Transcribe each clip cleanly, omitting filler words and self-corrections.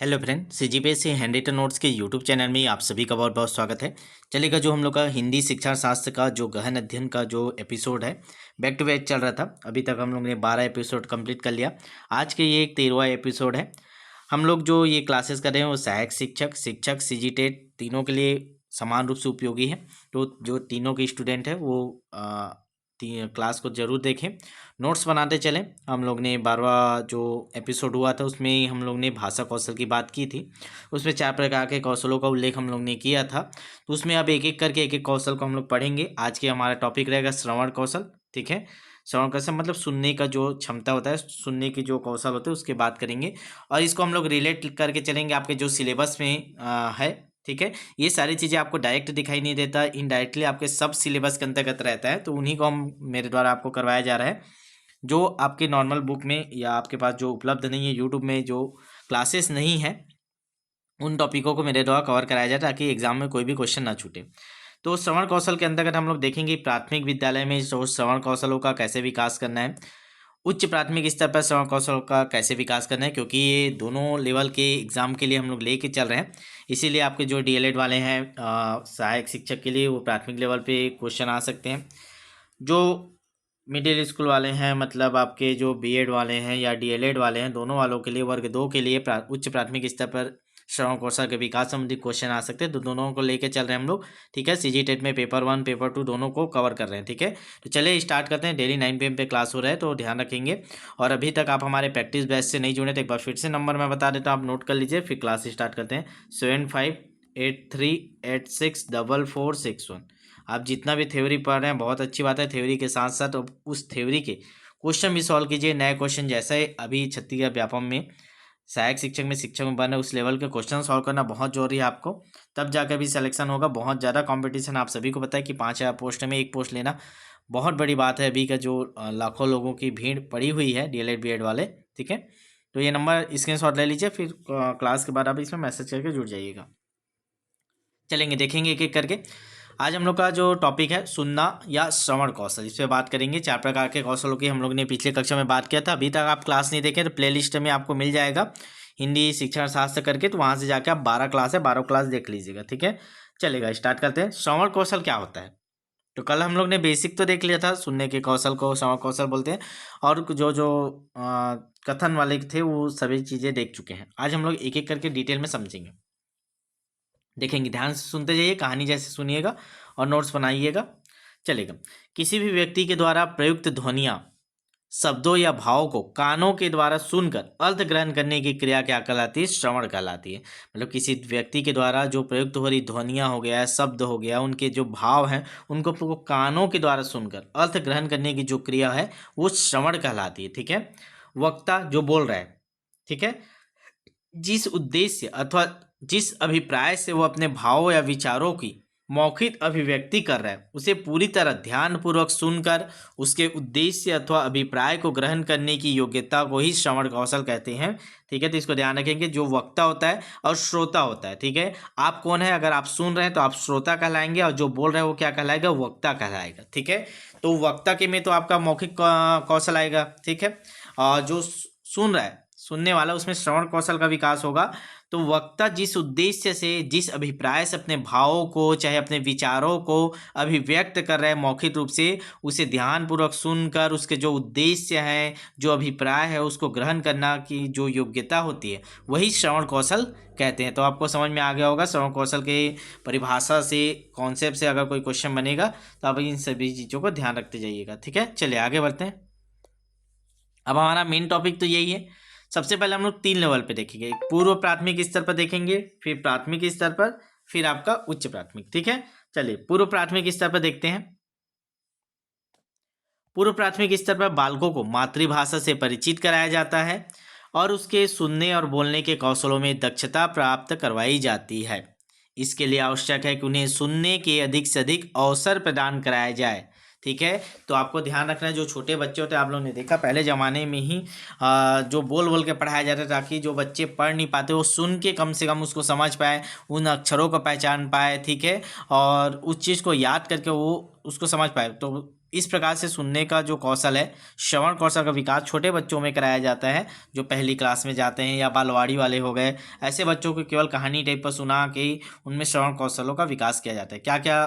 Hello friend, CGPSC hand written notes के YouTube channel में आप सभी का बहुत बहुत स्वागत है। चलेगा जो हम लोग का हिंदी शिक्षा शास्त्र का जो गहन अध्ययन का जो एपिसोड है, बैक टू बैक चल रहा था। अभी तक हम लोग ने 12 एपिसोड कंप्लीट कर लिया। आज के ये एक 13वां एपिसोड है। हम लोग जो ये क्लासेस कर रहे हैं वो सहायक शिक्षक, शिक्षक, सीजीटेट तीनों के लिए समान रूप से उपयोगी है। तो जो तीनों के स्टूडेंट है वो क्लास को जरूर देखें, नोट्स बनाते चलें। हम लोग ने 12वां जो एपिसोड हुआ था उसमें हम लोग ने भाषा कौशल की बात की थी। उसमें 4 प्रकार के कौशलों का उल्लेख हम लोग ने किया था। तो उसमें अब एक एक करके एक एक कौशल को हम लोग पढ़ेंगे। आज के हमारा टॉपिक रहेगा श्रवण कौशल। ठीक है, श्रवण कौशल मतलब सुनने का जो क्षमता होता है, सुनने की जो कौशल होते हैं उसकी बात करेंगे। और इसको हम लोग रिलेट करके चलेंगे आपके जो सिलेबस में है। ठीक है, ये सारी चीज़ें आपको डायरेक्ट दिखाई नहीं देता, इनडायरेक्टली आपके सब सिलेबस के अंतर्गत रहता है। तो उन्हीं को हम मेरे द्वारा आपको करवाया जा रहा है। जो आपके नॉर्मल बुक में या आपके पास जो उपलब्ध नहीं है, यूट्यूब में जो क्लासेस नहीं है, उन टॉपिकों को मेरे द्वारा कवर कराया जाए ताकि एग्जाम में कोई भी क्वेश्चन ना छूटे। तो श्रवण कौशल के अंतर्गत हम लोग देखेंगे प्राथमिक विद्यालय में जो श्रवण कौशलों का कैसे विकास करना है, उच्च प्राथमिक स्तर पर श्रवण कौशल का कैसे विकास करना है, क्योंकि ये दोनों लेवल के एग्जाम के लिए हम लोग लेके चल रहे हैं। इसीलिए आपके जो डीएलएड वाले हैं सहायक शिक्षक के लिए वो प्राथमिक लेवल पे क्वेश्चन आ सकते हैं। जो मिडिल स्कूल वाले हैं, मतलब आपके जो बीएड वाले हैं या डीएलएड वाले हैं, दोनों वालों के लिए वर्ग 2 के लिए उच्च प्राथमिक स्तर पर श्रवण कौशल के विकास संबंधी क्वेश्चन आ सकते हैं। तो दोनों को लेके चल रहे हैं हम लोग। ठीक है, सीजी टेट में पेपर 1 पेपर 2 दोनों को कवर कर रहे हैं। ठीक है, तो चलिए स्टार्ट करते हैं। डेली 9 PM पे क्लास हो रहा है तो ध्यान रखेंगे। और अभी तक आप हमारे प्रैक्टिस बैच से नहीं जुड़े तो एक बार फिर से नंबर मैं बता देता हूँ, आप नोट कर लीजिए, फिर क्लास स्टार्ट करते हैं। 7583864461। आप जितना भी थ्योरी पढ़ रहे हैं बहुत अच्छी बात है। थ्योरी के साथ साथ उस थ्योरी के क्वेश्चन भी सॉल्व कीजिए। नए क्वेश्चन जैसे अभी छत्तीसगढ़ व्यापम में सहायक शिक्षक में शिक्षक में बने उस लेवल के क्वेश्चन सॉल्व करना बहुत जरूरी है आपको, तब जाकर भी सिलेक्शन होगा। बहुत ज़्यादा कंपटीशन आप सभी को पता है कि 5,000 पोस्ट में एक पोस्ट लेना बहुत बड़ी बात है। अभी का जो लाखों लोगों की भीड़ पड़ी हुई है डीएलएड बीएड वाले। ठीक है, तो ये नंबर स्क्रीनशॉट ले लीजिए, फिर क्लास के बाद आप इसमें मैसेज करके जुड़ जाइएगा। चलेंगे देखेंगे एक एक करके। आज हम लोग का जो टॉपिक है सुनना या श्रवण कौशल, इस पर बात करेंगे। 4 प्रकार के कौशलों की हम लोग ने पिछले कक्षा में बात किया था। अभी तक आप क्लास नहीं देखें तो प्लेलिस्ट में आपको मिल जाएगा हिंदी शिक्षण शास्त्र करके, तो वहाँ से जाके आप 12 क्लास है, 12 क्लास देख लीजिएगा। ठीक है, चलेगा स्टार्ट करते हैं। श्रवण कौशल क्या होता है? तो कल हम लोग ने बेसिक तो देख लिया था, सुनने के कौशल को श्रवण कौशल बोलते हैं। और जो जो कथन वाले थे वो सभी चीज़ें देख चुके हैं। आज हम लोग एक एक करके डिटेल में समझेंगे, देखेंगे। ध्यान से सुनते जाइए, कहानी जैसे सुनिएगा और नोट्स बनाइएगा। चलेगा। किसी भी व्यक्ति के द्वारा प्रयुक्त ध्वनियाँ, शब्दों या भावों को कानों के द्वारा सुनकर अर्थ ग्रहण करने की क्रिया क्या कहलाती है? श्रवण कहलाती है। मतलब किसी व्यक्ति के द्वारा जो प्रयुक्त हो रही ध्वनियाँ हो गया, शब्द हो गया, उनके जो भाव हैं उनको कानों के द्वारा सुनकर अर्थ ग्रहण करने की जो क्रिया है वो श्रवण कहलाती है। ठीक है, वक्ता जो बोल रहा है, ठीक है, जिस उद्देश्य अथवा जिस अभिप्राय से वो अपने भावों या विचारों की मौखिक अभिव्यक्ति कर रहा है उसे पूरी तरह ध्यानपूर्वक सुनकर उसके उद्देश्य अथवा अभिप्राय को ग्रहण करने की योग्यता को ही श्रवण कौशल कहते हैं। ठीक है, तो इसको ध्यान रखेंगे। जो वक्ता होता है और श्रोता होता है। ठीक है, आप कौन है? अगर आप सुन रहे हैं तो आप श्रोता कहलाएंगे, और जो बोल रहे हैं वो क्या कहलाएगा? वक्ता कहलाएगा। ठीक है, तो वक्ता के में तो आपका मौखिक कौशल आएगा। ठीक है, और जो सुन रहा है, सुनने वाला, उसमें श्रवण कौशल का विकास होगा। तो वक्ता जिस उद्देश्य से, जिस अभिप्राय से अपने भावों को चाहे अपने विचारों को अभिव्यक्त कर रहे हैं मौखिक रूप से, उसे ध्यानपूर्वक सुनकर उसके जो उद्देश्य है, जो अभिप्राय है, उसको ग्रहण करना की जो योग्यता होती है वही श्रवण कौशल कहते हैं। तो आपको समझ में आ गया होगा श्रवण कौशल के परिभाषा से, कॉन्सेप्ट से अगर कोई क्वेश्चन बनेगा तो आप इन सभी चीज़ों को ध्यान रखते जाइएगा। ठीक है, चलिए आगे बढ़ते हैं। अब हमारा मेन टॉपिक तो यही है। सबसे पहले हम लोग 3 लेवल पे देखेंगे। एक पूर्व प्राथमिक स्तर पर देखेंगे, फिर प्राथमिक स्तर पर, फिर आपका उच्च प्राथमिक। ठीक है, चलिए पूर्व प्राथमिक स्तर पर देखते हैं। पूर्व प्राथमिक स्तर पर बालकों को मातृभाषा से परिचित कराया जाता है और उसके सुनने और बोलने के कौशलों में दक्षता प्राप्त करवाई जाती है। इसके लिए आवश्यक है कि उन्हें सुनने के अधिक से अधिक अवसर प्रदान कराया जाए। ठीक है, तो आपको ध्यान रखना है, जो छोटे बच्चे होते हैं, आप लोगों ने देखा पहले ज़माने में ही जो बोल बोल के पढ़ाया जाता है ताकि जो बच्चे पढ़ नहीं पाते वो सुन के कम से कम उसको समझ पाए, उन अक्षरों को पहचान पाए। ठीक है, और उस चीज़ को याद करके वो उसको समझ पाए। तो इस प्रकार से सुनने का जो कौशल है, श्रवण कौशल का विकास छोटे बच्चों में कराया जाता है जो पहली क्लास में जाते हैं या बालवाड़ी वाले हो गए। ऐसे बच्चों को केवल कहानी टाइप पर सुना के उनमें श्रवण कौशलों का विकास किया जाता है। क्या क्या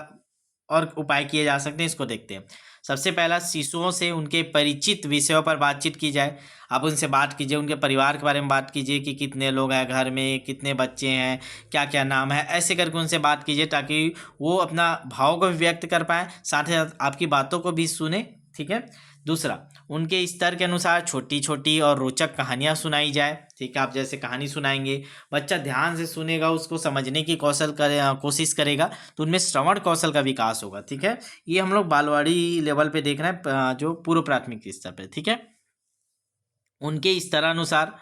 और उपाय किए जा सकते हैं इसको देखते हैं। सबसे पहला, शिशुओं से उनके परिचित विषयों पर बातचीत की जाए। आप उनसे बात कीजिए, उनके परिवार के बारे में बात कीजिए कि कितने लोग हैं घर में, कितने बच्चे हैं, क्या क्या नाम है, ऐसे करके उनसे बात कीजिए ताकि वो अपना भाव को भी व्यक्त कर पाएँ, साथ ही साथ आपकी बातों को भी सुने। ठीक है। दूसरा, उनके स्तर के अनुसार छोटी छोटी और रोचक कहानियाँ सुनाई जाए। ठीक है, आप जैसे कहानी सुनाएंगे, बच्चा ध्यान से सुनेगा, उसको समझने की कोशिश करेगा, तो उनमें श्रवण कौशल का विकास होगा। ठीक है, ये हम लोग बालवाड़ी लेवल पे देख रहे हैं, जो पूर्व प्राथमिक स्तर पे। ठीक है, उनके स्तरानुसार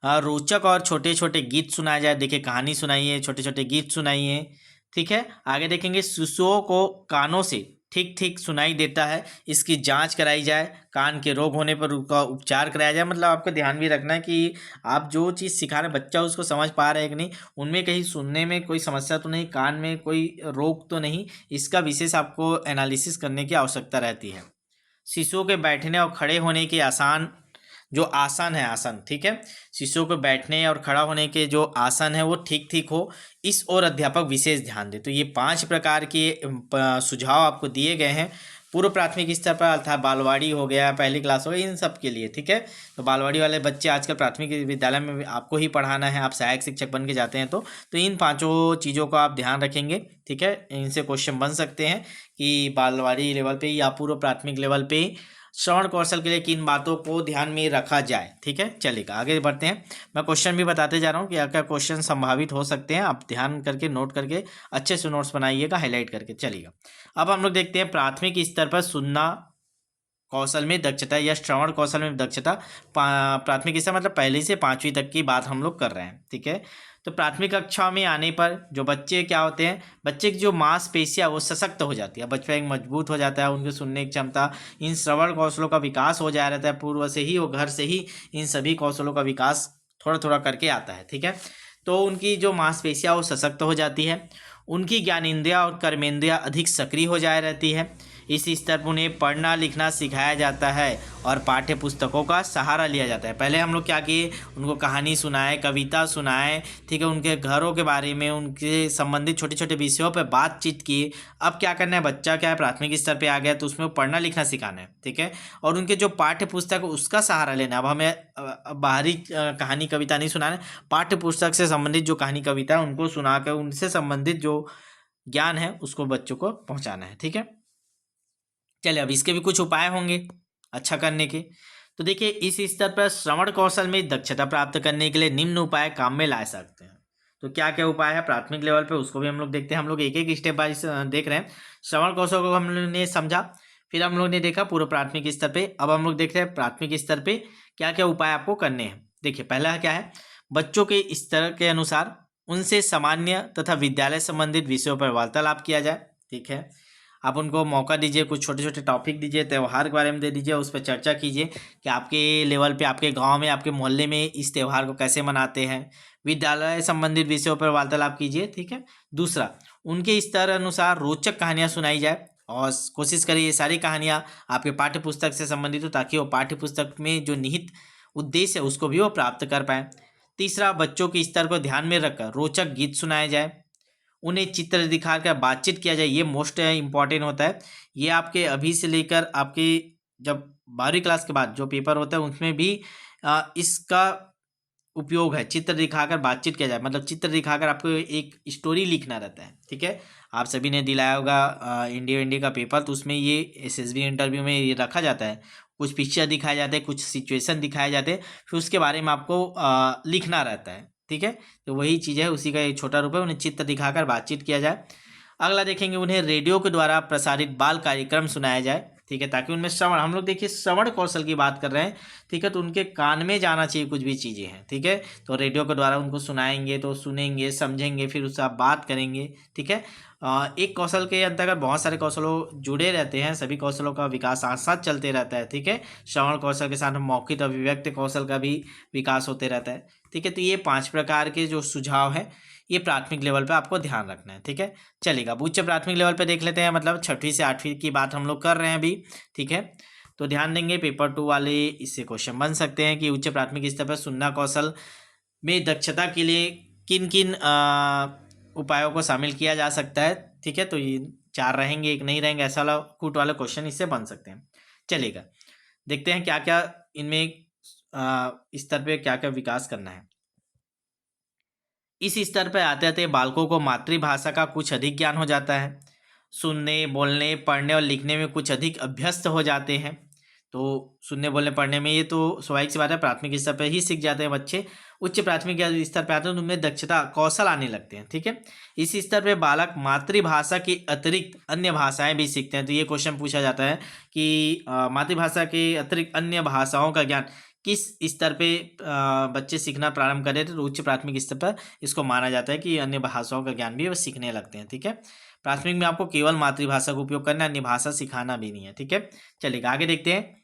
रोचक और छोटे छोटे गीत सुनाए जाए। देखिए, कहानी सुनाइए, छोटे छोटे गीत सुनाइए। ठीक है, आगे देखेंगे, शिशुओं को कानों से ठीक ठीक सुनाई देता है, इसकी जांच कराई जाए। कान के रोग होने पर उसका उपचार कराया जाए। मतलब आपको ध्यान भी रखना है कि आप जो चीज़ सिखा रहे बच्चा उसको समझ पा रहे हैं कि नहीं, उनमें कहीं सुनने में कोई समस्या तो नहीं, कान में कोई रोग तो नहीं, इसका विशेष आपको एनालिसिस करने की आवश्यकता रहती है। शिशुओं के बैठने और खड़े होने के जो आसन है, आसन। ठीक है, शिशुओं को बैठने और खड़ा होने के जो आसन है वो ठीक ठीक हो, इस और अध्यापक विशेष ध्यान दे। तो ये 5 प्रकार के सुझाव आपको दिए गए हैं पूर्व प्राथमिक स्तर पर, अर्थात बालवाड़ी हो गया, पहली क्लास हो गई, इन सब के लिए। ठीक है, तो बालवाड़ी वाले बच्चे आजकल प्राथमिक विद्यालय में आपको ही पढ़ाना है, आप सहायक शिक्षक बन के जाते हैं तो इन 5 चीज़ों को आप ध्यान रखेंगे। ठीक है, इनसे क्वेश्चन बन सकते हैं कि बालवाड़ी लेवल पे या पूर्व प्राथमिक लेवल पे श्रवण कौशल के लिए किन बातों को ध्यान में रखा जाए। ठीक है, चलिएगा आगे बढ़ते हैं। मैं क्वेश्चन भी बताते जा रहा हूँ कि क्या क्वेश्चन संभावित हो सकते हैं, आप ध्यान करके नोट करके अच्छे से नोट्स बनाइएगा, हाईलाइट करके। चलिएगा, अब हम लोग देखते हैं प्राथमिक स्तर पर सुनना कौशल में दक्षता या श्रवण कौशल में दक्षता। प्राथमिक स्तर मतलब पहली से 5वीं तक की बात हम लोग कर रहे हैं। ठीक है, तो प्राथमिक कक्षा में आने पर जो बच्चे क्या होते हैं, बच्चे की जो मांसपेशियाँ वो सशक्त हो जाती है, बच्चा एक मजबूत हो जाता है, उनकी सुनने की क्षमता, इन श्रवण कौशलों का विकास हो जा रहता है पूर्व से ही, वो घर से ही इन सभी कौशलों का विकास थोड़ा थोड़ा करके आता है। ठीक है, तो उनकी जो मांसपेशियाँ वो सशक्त हो जाती है, उनकी ज्ञानेंद्रियाँ और कर्मेंद्रियाँ अधिक सक्रिय हो जाए रहती है। इस स्तर पर उन्हें पढ़ना लिखना सिखाया जाता है और पाठ्य पुस्तकों का सहारा लिया जाता है। पहले हम लोग क्या किए, उनको कहानी सुनाए, कविता सुनाए। ठीक है, उनके घरों के बारे में, उनके संबंधित छोटे छोटे विषयों पर बातचीत किए। अब क्या करना है, बच्चा क्या है प्राथमिक स्तर पे आ गया तो उसमें पढ़ना लिखना सिखाना है। ठीक है, और उनके जो पाठ्य पुस्तक उसका सहारा लेना है। अब हमें बाहरी कहानी कविता नहीं सुनाना है, पाठ्य पुस्तक से संबंधित जो कहानी कविता है उनको सुना कर उनसे संबंधित जो ज्ञान है उसको बच्चों को पहुँचाना है। ठीक है, चलिए अब इसके भी कुछ उपाय होंगे अच्छा करने के। तो देखिए, इस स्तर पर श्रवण कौशल में दक्षता प्राप्त करने के लिए निम्न उपाय काम में ला सकते हैं। तो क्या क्या उपाय है प्राथमिक लेवल पे, उसको भी हम लोग देखते हैं। हम लोग एक एक स्टेप बाय देख रहे हैं। श्रवण कौशल को हम लोग ने समझा, फिर हम लोग ने देखा पूर्व प्राथमिक स्तर पे। अब हम लोग देख रहे हैं प्राथमिक स्तर पे क्या क्या उपाय आपको करने हैं। देखिए, पहला क्या है, बच्चों के स्तर के अनुसार उनसे सामान्य तथा विद्यालय संबंधित विषयों पर वार्तालाप किया जाए। ठीक है, आप उनको मौका दीजिए, कुछ छोटे छोटे टॉपिक दीजिए, त्यौहार के बारे में दे दीजिए, उस पर चर्चा कीजिए कि आपके लेवल पे, आपके गांव में, आपके मोहल्ले में इस त्यौहार को कैसे मनाते हैं। विद्यालय संबंधित विषयों पर वार्तालाप कीजिए। ठीक है, दूसरा, उनके स्तर अनुसार रोचक कहानियाँ सुनाई जाए और कोशिश करिए ये सारी कहानियाँ आपके पाठ्य पुस्तक से संबंधित हो, ताकि वो पाठ्य पुस्तक में जो निहित उद्देश्य है उसको भी वो प्राप्त कर पाएँ। तीसरा, बच्चों के स्तर को ध्यान में रखकर रोचक गीत सुनाए जाए, उन्हें चित्र दिखाकर बातचीत किया जाए। ये मोस्ट इम्पॉर्टेंट होता है। ये आपके अभी से लेकर आपके जब 12वीं क्लास के बाद जो पेपर होता है उसमें भी इसका उपयोग है। चित्र दिखाकर बातचीत किया जाए, मतलब चित्र दिखाकर आपको एक स्टोरी लिखना रहता है। ठीक है, आप सभी ने दिलाया होगा इंडिया का पेपर, तो उसमें ये एसएसबी इंटरव्यू में ये रखा जाता है। कुछ पिक्चर दिखाए जाते हैं, कुछ सिचुएशन दिखाए जाते हैं, फिर उसके बारे में आपको लिखना रहता है। ठीक है, तो वही चीज़ है, उसी का एक छोटा रूप है। उन्हें चित्र दिखाकर बातचीत किया जाए। अगला देखेंगे, उन्हें रेडियो के द्वारा प्रसारित बाल कार्यक्रम सुनाया जाए। ठीक है, ताकि उनमें श्रवण, हम लोग देखिए श्रवण कौशल की बात कर रहे हैं। ठीक है, तो उनके कान में जाना चाहिए कुछ भी चीज़ें हैं। ठीक है, तो रेडियो के द्वारा उनको सुनाएंगे तो सुनेंगे, समझेंगे, फिर उससे आप बात करेंगे। ठीक है, एक कौशल के अंतर्गत बहुत सारे कौशलों जुड़े रहते हैं, सभी कौशलों का विकास साथ साथ चलते रहता है। ठीक है, श्रवण कौशल के साथ मौखिक अभिव्यक्ति कौशल का भी विकास होते रहता है। ठीक है। तो ये 5 प्रकार के जो सुझाव हैं ये प्राथमिक लेवल पे आपको ध्यान रखना है, ठीक है। चलेगा, अब उच्च प्राथमिक लेवल पे देख लेते हैं, मतलब 6वीं से 8वीं की बात हम लोग कर रहे हैं अभी, ठीक है। तो ध्यान देंगे पेपर 2 वाले इससे क्वेश्चन बन सकते हैं कि उच्च प्राथमिक स्तर पर सुनना कौशल में दक्षता के लिए किन किन उपायों को शामिल किया जा सकता है, ठीक है। तो ये 4 रहेंगे, एक नहीं रहेंगे, ऐसा वाला कूट वाला क्वेश्चन इससे बन सकते हैं। चलेगा, देखते हैं क्या क्या इनमें स्तर पे क्या क्या विकास करना है। इस स्तर पर आते आते बालकों को मातृभाषा का कुछ अधिक ज्ञान हो जाता है, सुनने बोलने पढ़ने और लिखने में कुछ अधिक अभ्यस्त हो जाते हैं। तो सुनने बोलने पढ़ने में ये तो स्वाभाविक सी बात है, प्राथमिक स्तर पर ही सीख जाते हैं बच्चे। उच्च प्राथमिक स्तर पर आते हैं तो उनमें दक्षता कौशल आने लगते हैं, ठीक है। इस स्तर पर बालक मातृभाषा के अतिरिक्त अन्य भाषाएं भी सीखते हैं। तो ये क्वेश्चन पूछा जाता है कि मातृभाषा के अतिरिक्त अन्य भाषाओं का ज्ञान किस स्तर पे बच्चे सीखना प्रारंभ करें, तो उच्च प्राथमिक स्तर पर इसको माना जाता है कि अन्य भाषाओं का ज्ञान भी वो सीखने लगते हैं, ठीक है। प्राथमिक में आपको केवल मातृभाषा का उपयोग करना है, अन्य भाषा सिखाना भी नहीं है, ठीक है। चलिए आगे देखते हैं।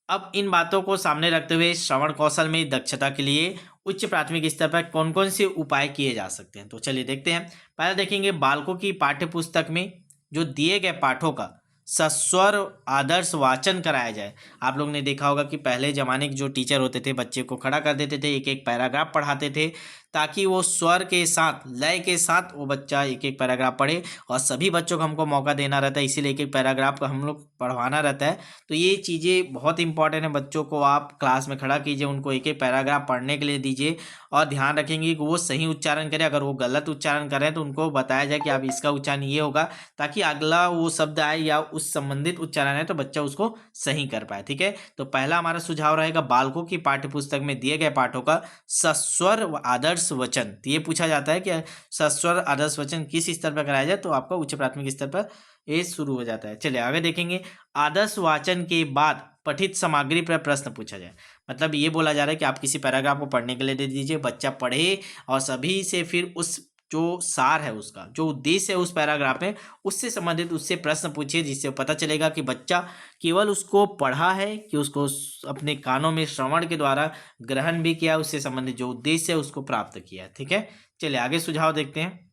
अब इन बातों को सामने रखते हुए श्रवण कौशल में दक्षता के लिए उच्च प्राथमिक स्तर पर कौन कौन से उपाय किए जा सकते हैं, तो चलिए देखते हैं। पहले देखेंगे बालकों की पाठ्य पुस्तक में जो दिए गए पाठों का सस्वर आदर्श वाचन कराया जाए। आप लोग ने देखा होगा कि पहले जमाने के जो टीचर होते थे बच्चे को खड़ा कर देते थे, एक एक पैराग्राफ पढ़ाते थे ताकि वो स्वर के साथ लय के साथ वो बच्चा एक एक पैराग्राफ पढ़े, और सभी बच्चों को हमको मौका देना रहता है, इसीलिए एक एक पैराग्राफ हम लोग पढ़वाना रहता है। तो ये चीज़ें बहुत इंपॉर्टेंट है, बच्चों को आप क्लास में खड़ा कीजिए, उनको एक एक पैराग्राफ पढ़ने के लिए दीजिए और ध्यान रखेंगे कि वो सही उच्चारण करें। अगर वो गलत उच्चारण करें तो उनको बताया जाए कि आप इसका उच्चारण ये होगा, ताकि अगला वो शब्द आए या उस संबंधित उच्चारण है तो बच्चा उसको सही कर पाए, ठीक है। तो पहला हमारा सुझाव रहेगा बालकों की पाठ्यपुस्तक में दिए गए पाठों का सस्वर व आदर्श वचन। तो ये पूछा जाता है कि सस्वर आदर्श वचन किस स्तर पर कराया जाए, तो आपका उच्च प्राथमिक स्तर पर ये शुरू हो जाता है। चलिए आगे देखेंगे। आदर्श वाचन के बाद पठित सामग्री पर प्रश्न पूछा जाए। मतलब ये बोला जा रहा है कि आप किसी पैराग्राफ को पढ़ने के लिए दे दीजिए, बच्चा पढ़े और सभी से फिर उस जो सार है उसका जो उद्देश्य है उस पैराग्राफ में उससे संबंधित उससे प्रश्न पूछिए, जिससे पता चलेगा कि बच्चा केवल उसको पढ़ा है कि उसको अपने कानों में श्रवण के द्वारा ग्रहण भी किया, उससे संबंधित जो उद्देश्य है उसको प्राप्त किया, ठीक है। चलिए आगे सुझाव देखते हैं।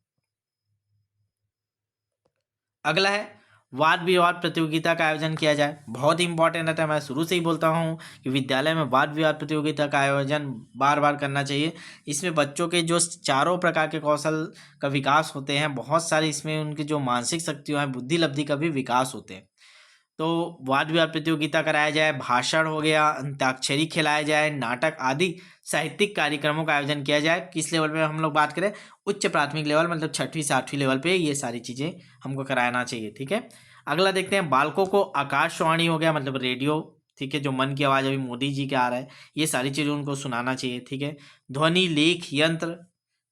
अगला है वाद विवाद प्रतियोगिता का आयोजन किया जाए। बहुत इंपॉर्टेंट रहता है, मैं शुरू से ही बोलता हूँ कि विद्यालय में वाद विवाद प्रतियोगिता का आयोजन बार बार करना चाहिए। इसमें बच्चों के जो चारों प्रकार के कौशल का विकास होते हैं, बहुत सारे इसमें उनकी जो मानसिक शक्तियाँ हैं, बुद्धि लब्धि का भी विकास होते हैं। तो वाद विवाद प्रतियोगिता कराया जाए, भाषण हो गया, अंताक्षरी खिलाया जाए, नाटक आदि साहित्यिक कार्यक्रमों का आयोजन किया जाए। किस लेवल पे हम लोग बात करें, उच्च प्राथमिक लेवल, मतलब 6वीं से 8वीं लेवल पे ये सारी चीज़ें हमको कराना चाहिए, ठीक है। अगला देखते हैं, बालकों को आकाशवाणी हो गया मतलब रेडियो, ठीक है, जो मन की आवाज़ अभी मोदी जी के आ रहा है, ये सारी चीज़ें उनको सुनाना चाहिए, ठीक है। ध्वनि लेख यंत्र,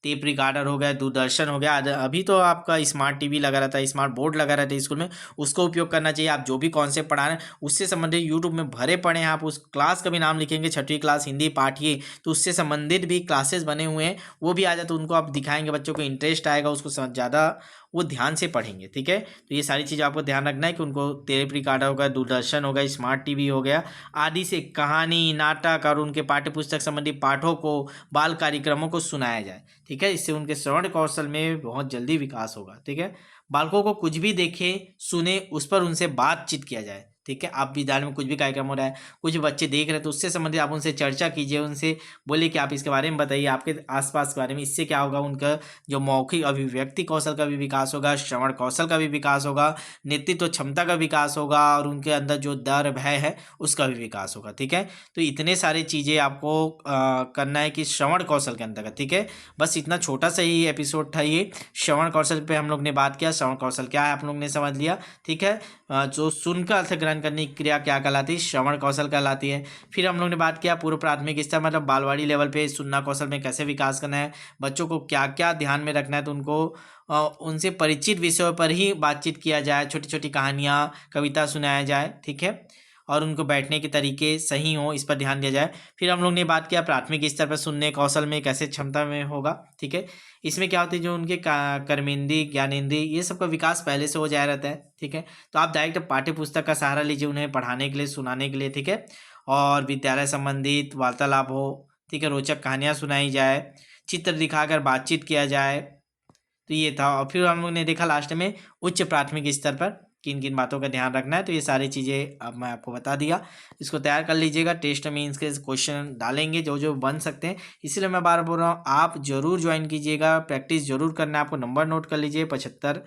टेप रिकॉर्डर हो गया, दूरदर्शन हो गया, अभी तो आपका स्मार्ट टीवी लगा रहता है, स्मार्ट बोर्ड लगा रहता है स्कूल में, उसको उपयोग करना चाहिए। आप जो भी कॉन्सेप्ट पढ़ा रहे हैं उससे संबंधित यूट्यूब में भरे पड़े हैं, आप उस क्लास का भी नाम लिखेंगे 6वीं क्लास हिंदी पाठिए, तो उससे संबंधित भी क्लासेस बने हुए हैं, वो भी आ जाए तो उनको आप दिखाएंगे, बच्चों को इंटरेस्ट आएगा, उसको ज़्यादा वो ध्यान से पढ़ेंगे, ठीक है। तो ये सारी चीज़ें आपको ध्यान रखना है कि उनको टेप रिकॉर्डर हो गया, दूरदर्शन हो गया, स्मार्ट टीवी हो गया आदि से कहानी नाटक और उनके पाठ्यपुस्तक संबंधी पाठों को बाल कार्यक्रमों को सुनाया जाए, ठीक है। इससे उनके श्रवण कौशल में बहुत जल्दी विकास होगा, ठीक है। बालकों को कुछ भी देखे सुने उस पर उनसे बातचीत किया जाए, ठीक है। आप विद्यालय में कुछ भी कार्यक्रम हो रहा है, कुछ बच्चे देख रहे हैं तो उससे संबंधित आप उनसे चर्चा कीजिए, उनसे बोलिए कि आप इसके बारे में बताइए, आपके आसपास के बारे में। इससे क्या होगा, उनका जो मौखिक अभिव्यक्ति कौशल का भी विकास होगा, श्रवण कौशल का भी विकास होगा, नेतृत्व क्षमता का विकास होगा और उनके अंदर जो डर भय है उसका भी विकास होगा, ठीक है। तो इतने सारी चीज़ें आपको करना है कि श्रवण कौशल के अंतर्गत, ठीक है। बस इतना छोटा सा ही एपिसोड था ये, श्रवण कौशल पे हम लोग ने बात किया, श्रवण कौशल क्या है आप लोग ने समझ लिया, ठीक है। जो सुनकर अर्थ ग्रहण करने की क्रिया क्या कहलाती है, श्रवण कौशल कहलाती है। फिर हम लोग ने बात किया पूर्व प्राथमिक स्तर मतलब बालवाड़ी लेवल पे सुनना कौशल में कैसे विकास करना है, बच्चों को क्या क्या ध्यान में रखना है, तो उनको उनसे परिचित विषयों पर ही बातचीत किया जाए, छोटी छोटी कहानियाँ कविता सुनाया जाए, ठीक है, और उनको बैठने के तरीके सही हो इस पर ध्यान दिया जाए। फिर हम लोग ने बात किया प्राथमिक स्तर पर सुनने कौशल में कैसे क्षमता में होगा, ठीक है। इसमें क्या होती है, जो उनके कर्मेंद्रिय ज्ञानेंद्रिय ये सब का विकास पहले से हो जाया रहता है, ठीक है। तो आप डायरेक्ट पाठ्य पुस्तक का सहारा लीजिए उन्हें पढ़ाने के लिए सुनाने के लिए, ठीक है, और विद्यालय संबंधित वार्तालाप हो, ठीक है, रोचक कहानियाँ सुनाई जाए, चित्र दिखाकर बातचीत किया जाए। तो ये था। और फिर हम लोग ने देखा लास्ट में उच्च प्राथमिक स्तर पर किन किन बातों का ध्यान रखना है। तो ये सारी चीज़ें अब मैं आपको बता दिया, इसको तैयार कर लीजिएगा। टेस्ट में इनके क्वेश्चन डालेंगे जो जो बन सकते हैं, इसलिए मैं बार बोल रहा हूँ आप जरूर ज्वाइन कीजिएगा, प्रैक्टिस जरूर करना है। आपको नंबर नोट कर लीजिए 75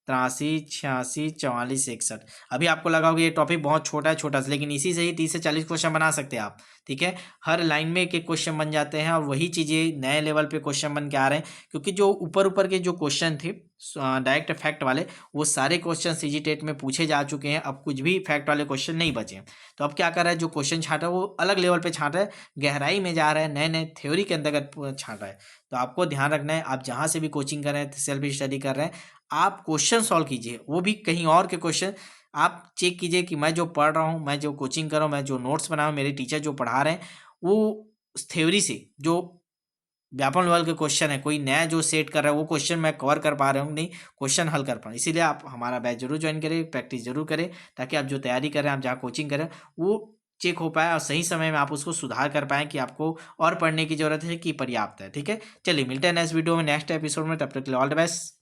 83 86 44 61। अभी आपको लगा होगा ये टॉपिक बहुत छोटा है, छोटा सा, लेकिन इसी से ही 30 से 40 क्वेश्चन बना सकते हैं आप। ठीक है, हर लाइन में एक एक क्वेश्चन बन जाते हैं और वही चीज़ें नए लेवल पे क्वेश्चन बन के आ रहे हैं, क्योंकि जो ऊपर ऊपर के जो क्वेश्चन थे डायरेक्ट फैक्ट वाले, वो सारे क्वेश्चन सीजी टेट में पूछे जा चुके हैं। अब कुछ भी फैक्ट वाले क्वेश्चन नहीं बचे हैं। तो अब क्या कर रहा है, जो क्वेश्चन छांट रहा है वो अलग लेवल पे छांट रहा है, गहराई में जा रहा है, नए नए थ्योरी के अंतर्गत छांट रहा है। तो आपको ध्यान रखना है, आप जहाँ से भी कोचिंग कर रहे हैं, सेल्फ स्टडी कर रहे हैं, आप क्वेश्चन सॉल्व कीजिए, वो भी कहीं और के क्वेश्चन। आप चेक कीजिए कि मैं जो पढ़ रहा हूँ, मैं जो कोचिंग कर रहा हूँ, मैं जो नोट्स बना रहा हूँ, मेरे टीचर जो पढ़ा रहे हैं, वो थ्योरी से जो व्यापम लेवल के क्वेश्चन है, कोई नया जो सेट कर रहा है, वो क्वेश्चन मैं कवर कर पा रहा हूँ नहीं, क्वेश्चन हल कर पा रहा हूँ। इसीलिए आप हमारा बैच जरूर ज्वाइन करें, प्रैक्टिस जरूर करें, ताकि आप जो तैयारी कर रहे हैं, आप जहाँ कोचिंग करें, वो चेक हो पाए और सही समय में आप उसको सुधार कर पाएँ कि आपको और पढ़ने की जरूरत है कि पर्याप्त है। ठीक है, चलिए मिलते हैं नेक्स्ट वीडियो में, नेक्स्ट एपिसोड में। तब तक के लिए ऑल द बेस्ट।